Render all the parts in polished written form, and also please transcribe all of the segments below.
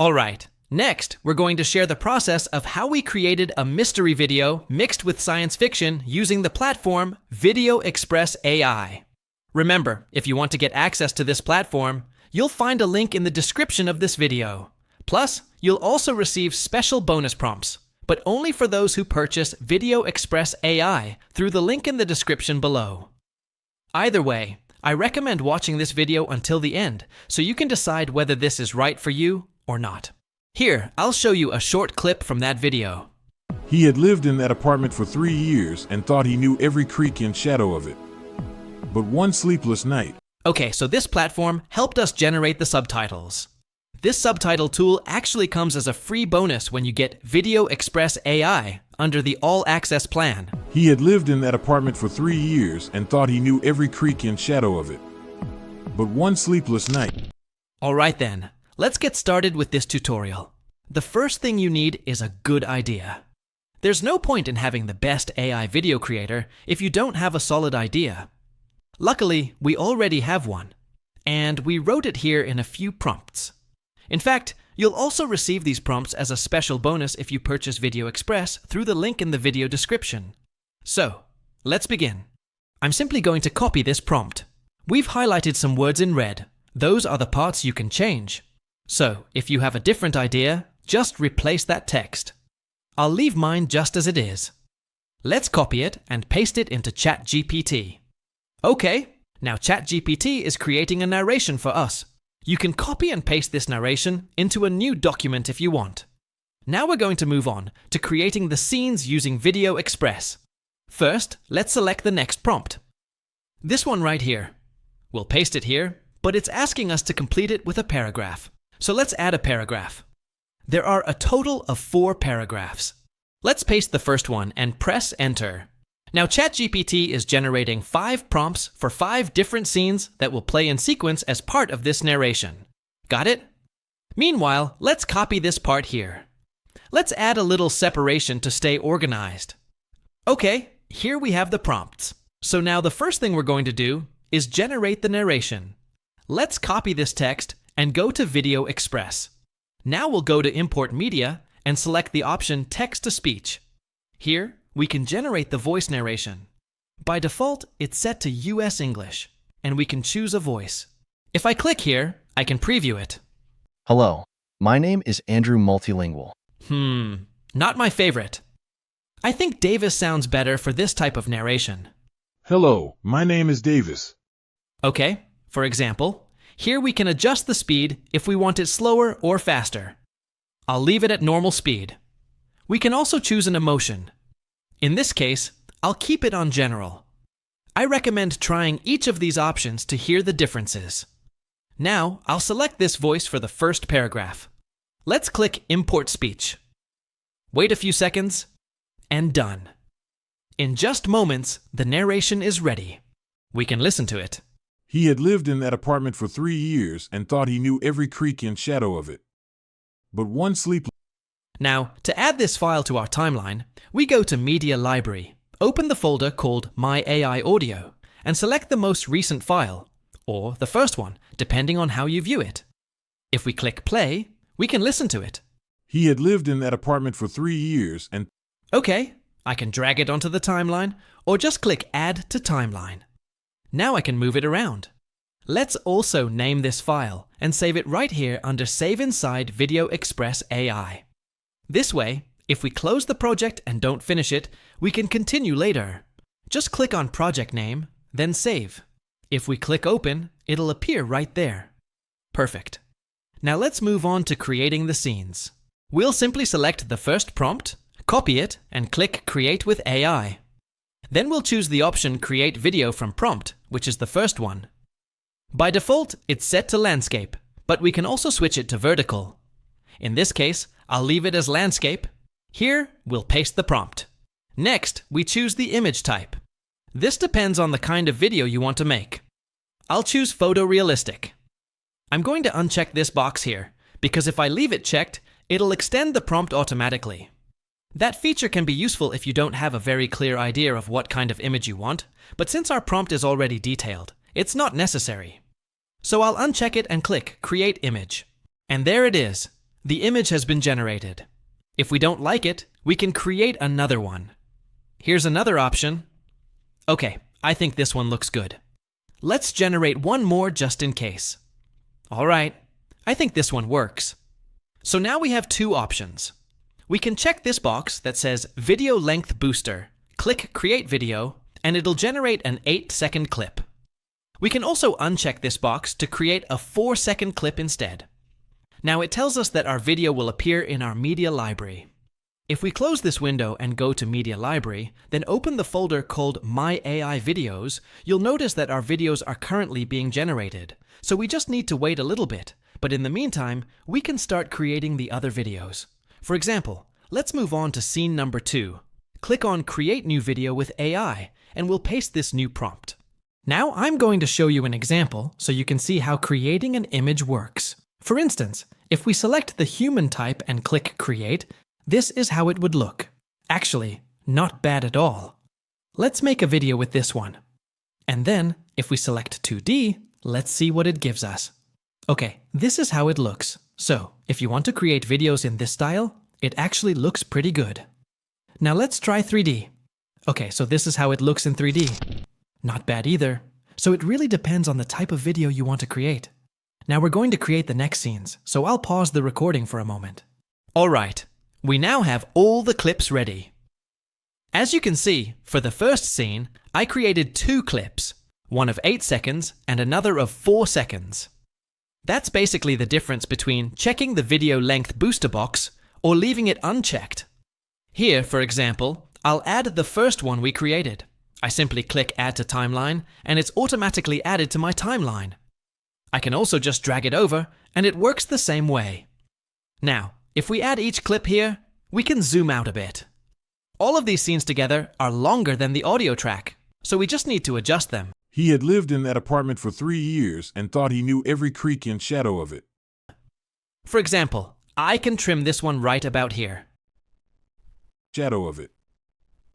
Alright, next we're going to share the process of how we created a mystery video mixed with science fiction using the platform Video Express AI. Remember, if you want to get access to this platform, you'll find a link in the description of this video. Plus, you'll also receive special bonus prompts, but only for those who purchase Video Express AI through the link in the description below. Either way, I recommend watching this video until the end so you can decide whether this is right for you or not. Here, I'll show you a short clip from that video. He had lived in that apartment for 3 years and thought he knew every creak and shadow of it. But one sleepless night. Okay, so this platform helped us generate the subtitles. This subtitle tool actually comes as a free bonus when you get Video Express AI under the All Access plan. He had lived in that apartment for 3 years and thought he knew every creak and shadow of it. But one sleepless night. Alright then, let's get started with this tutorial. The first thing you need is a good idea. There's no point in having the best AI video creator if you don't have a solid idea. Luckily, we already have one, and we wrote it here in a few prompts. In fact, you'll also receive these prompts as a special bonus if you purchase Video Express through the link in the video description. So, let's begin. I'm simply going to copy this prompt. We've highlighted some words in red. Those are the parts you can change. So, if you have a different idea, just replace that text. I'll leave mine just as it is. Let's copy it and paste it into ChatGPT. Okay, now ChatGPT is creating a narration for us. You can copy and paste this narration into a new document if you want. Now we're going to move on to creating the scenes using Video Express. First, let's select the next prompt. This one right here. We'll paste it here, but it's asking us to complete it with a paragraph. So let's add a paragraph. There are a total of 4 paragraphs. Let's paste the first one and press enter. Now ChatGPT is generating 5 prompts for 5 different scenes that will play in sequence as part of this narration. Got it? Meanwhile, let's copy this part here. Let's add a little separation to stay organized. Okay, here we have the prompts. So now the first thing we're going to do is generate the narration. Let's copy this text and go to Video Express. Now we'll go to Import Media and select the option Text to Speech. Here, we can generate the voice narration. By default, it's set to US English, and we can choose a voice. If I click here, I can preview it. Hello, my name is Andrew Multilingual. Not my favorite. I think Davis sounds better for this type of narration. Hello, my name is Davis. Okay, for example, here we can adjust the speed if we want it slower or faster. I'll leave it at normal speed. We can also choose an emotion. In this case, I'll keep it on general. I recommend trying each of these options to hear the differences. Now, I'll select this voice for the first paragraph. Let's click Import Speech. Wait a few seconds, and done. In just moments, the narration is ready. We can listen to it. He had lived in that apartment for 3 years and thought he knew every creak and shadow of it. But one sleepless. Now, to add this file to our timeline, we go to Media Library, open the folder called My AI Audio, and select the most recent file, or the first one, depending on how you view it. If we click play, we can listen to it. He had lived in that apartment for 3 years and... Okay, I can drag it onto the timeline, or just click Add to Timeline. Now I can move it around. Let's also name this file and save it right here under Save Inside Video Express AI. This way, if we close the project and don't finish it, we can continue later. Just click on Project Name, then Save. If we click Open, it'll appear right there. Perfect. Now let's move on to creating the scenes. We'll simply select the first prompt, copy it, and click Create with AI. Then we'll choose the option Create Video from Prompt, which is the first one. By default, it's set to landscape, but we can also switch it to vertical. In this case, I'll leave it as landscape. Here, we'll paste the prompt. Next, we choose the image type. This depends on the kind of video you want to make. I'll choose photorealistic. I'm going to uncheck this box here, because if I leave it checked, it'll extend the prompt automatically. That feature can be useful if you don't have a very clear idea of what kind of image you want, but since our prompt is already detailed, it's not necessary. So I'll uncheck it and click Create Image. And there it is. the image has been generated. If we don't like it, we can create another one. Here's another option. Okay, I think this one looks good. Let's generate one more just in case. All right, I think this one works. So now we have two options. We can check this box that says Video Length Booster, click Create Video, and it'll generate an 8-second clip. We can also uncheck this box to create a 4-second clip instead. Now it tells us that our video will appear in our media library. If we close this window and go to Media Library, then open the folder called My AI Videos, you'll notice that our videos are currently being generated. So we just need to wait a little bit, but in the meantime, we can start creating the other videos. For example, let's move on to scene number 2. Click on Create New Video with AI, and we'll paste this new prompt. Now I'm going to show you an example so you can see how creating an image works. For instance, if we select the human type and click Create, this is how it would look. Actually, not bad at all. Let's make a video with this one. And then, if we select 2D, let's see what it gives us. Okay, this is how it looks. So, if you want to create videos in this style, it actually looks pretty good. Now let's try 3D. Okay, so this is how it looks in 3D. Not bad either. So it really depends on the type of video you want to create. Now we're going to create the next scenes, so I'll pause the recording for a moment. All right, we now have all the clips ready. As you can see, for the first scene, I created 2 clips, one of 8 seconds and another of 4 seconds. That's basically the difference between checking the video length booster box or leaving it unchecked. Here, for example, I'll add the first one we created. I simply click Add to Timeline, and it's automatically added to my timeline. I can also just drag it over, and it works the same way. Now, if we add each clip here, we can zoom out a bit. All of these scenes together are longer than the audio track, so we just need to adjust them. He had lived in that apartment for 3 years and thought he knew every creak and shadow of it. For example, I can trim this one right about here. Shadow of it.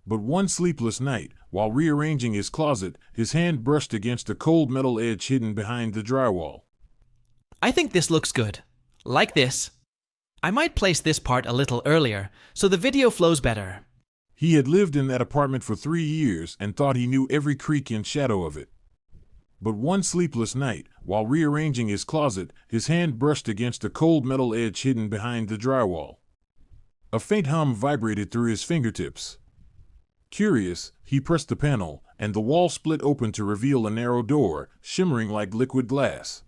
But one sleepless night, while rearranging his closet, his hand brushed against a cold metal edge hidden behind the drywall. I think this looks good. Like this. I might place this part a little earlier, so the video flows better. He had lived in that apartment for 3 years and thought he knew every creak and shadow of it. But one sleepless night, while rearranging his closet, his hand brushed against a cold metal edge hidden behind the drywall. A faint hum vibrated through his fingertips. Curious, he pressed the panel, and the wall split open to reveal a narrow door, shimmering like liquid glass.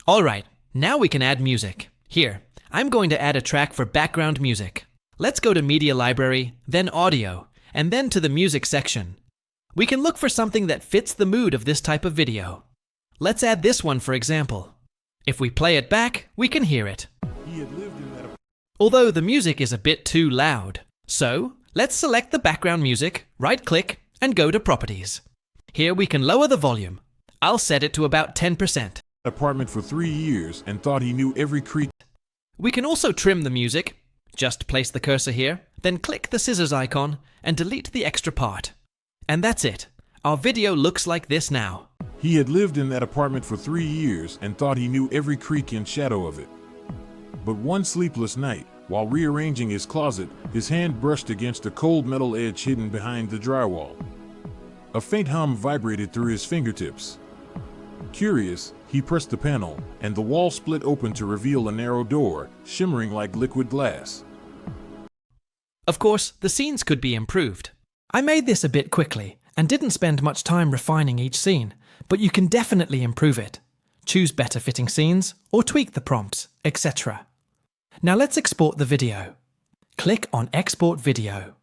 All right, now we can add music. Here, I'm going to add a track for background music. Let's go to Media Library, then Audio, and then to the Music section. We can look for something that fits the mood of this type of video. Let's add this one, for example. If we play it back, we can hear it. He had lived in that Although the music is a bit too loud. So, let's select the background music, right-click, and go to Properties. Here we can lower the volume. I'll set it to about 10%. apartment for 3 years and thought he knew every creak. We can also trim the music. Just place the cursor here, then click the scissors icon and delete the extra part. And that's it. Our video looks like this now. He had lived in that apartment for 3 years and thought he knew every creak and shadow of it. But one sleepless night, while rearranging his closet, his hand brushed against a cold metal edge hidden behind the drywall. A faint hum vibrated through his fingertips. Curious, he pressed the panel, and the wall split open to reveal a narrow door, shimmering like liquid glass. Of course, the scenes could be improved. I made this a bit quickly and didn't spend much time refining each scene, but you can definitely improve it. Choose better fitting scenes or tweak the prompts, etc. Now let's export the video. Click on Export Video.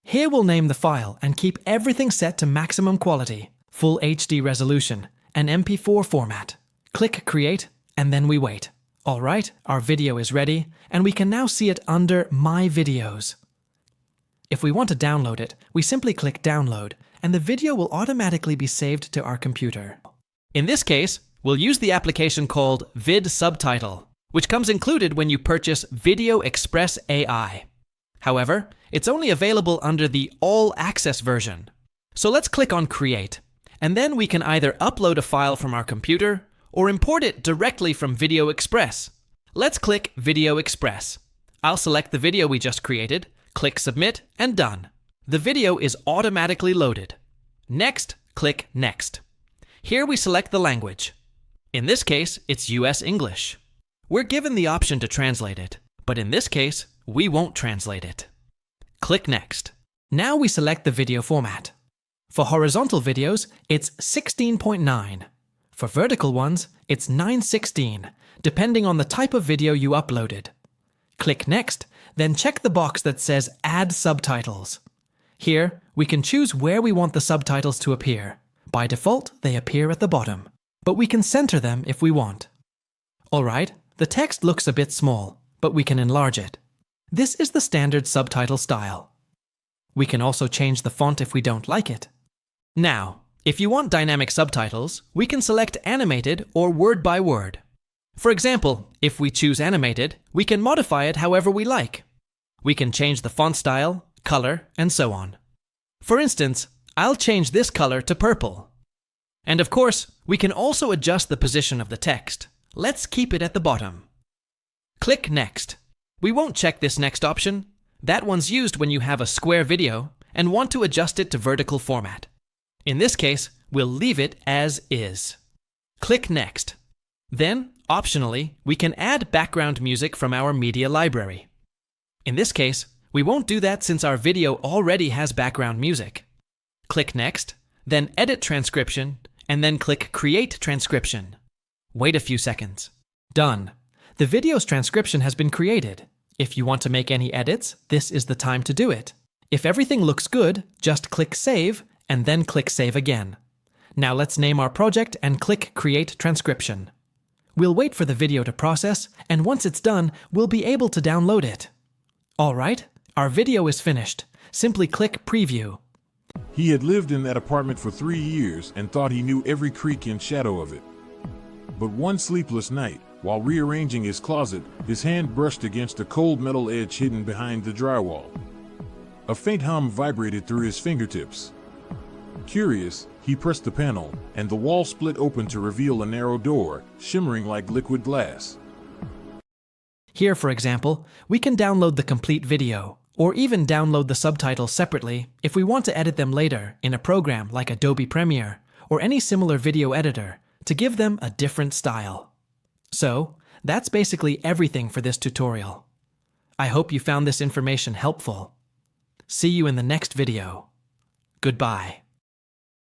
Here we'll name the file and keep everything set to maximum quality, full HD resolution, and MP4 format. Click Create, and then we wait. Alright, our video is ready, and we can now see it under My Videos. If we want to download it, we simply click Download, and the video will automatically be saved to our computer. In this case, we'll use the application called Vid Subtitle, which comes included when you purchase Video Express AI. However, it's only available under the All Access version. So let's click on Create, and then we can either upload a file from our computer or import it directly from Video Express. Let's click Video Express. I'll select the video we just created, click Submit, and done. The video is automatically loaded. Next, click Next. Here we select the language. In this case, it's US English. We're given the option to translate it, but in this case, we won't translate it. Click Next. Now we select the video format. For horizontal videos, it's 16.9. For vertical ones, it's 916, depending on the type of video you uploaded. Click Next, then check the box that says Add Subtitles. Here, we can choose where we want the subtitles to appear. By default, they appear at the bottom, but we can center them if we want. Alright, the text looks a bit small, but we can enlarge it. This is the standard subtitle style. We can also change the font if we don't like it. Now, if you want dynamic subtitles, we can select animated or word by word. For example, if we choose animated, we can modify it however we like. We can change the font style, color, and so on. For instance, I'll change this color to purple. And of course, we can also adjust the position of the text. Let's keep it at the bottom. Click Next. We won't check this next option. That one's used when you have a square video and want to adjust it to vertical format. In this case, we'll leave it as is. Click Next. Then, optionally, we can add background music from our media library. In this case, we won't do that since our video already has background music. Click Next, then Edit Transcription, and then click Create Transcription. Wait a few seconds. Done. The video's transcription has been created. If you want to make any edits, this is the time to do it. If everything looks good, just click Save, and then click Save again. Now let's name our project and click Create Transcription. We'll wait for the video to process, and once it's done, we'll be able to download it. Alright, our video is finished. Simply click Preview. He had lived in that apartment for 3 years and thought he knew every creak and shadow of it. But one sleepless night, while rearranging his closet, his hand brushed against a cold metal edge hidden behind the drywall. A faint hum vibrated through his fingertips. Curious, he pressed the panel, and the wall split open to reveal a narrow door, shimmering like liquid glass. Here, for example, we can download the complete video, or even download the subtitles separately if we want to edit them later in a program like Adobe Premiere or any similar video editor to give them a different style. So, that's basically everything for this tutorial. I hope you found this information helpful. See you in the next video. Goodbye.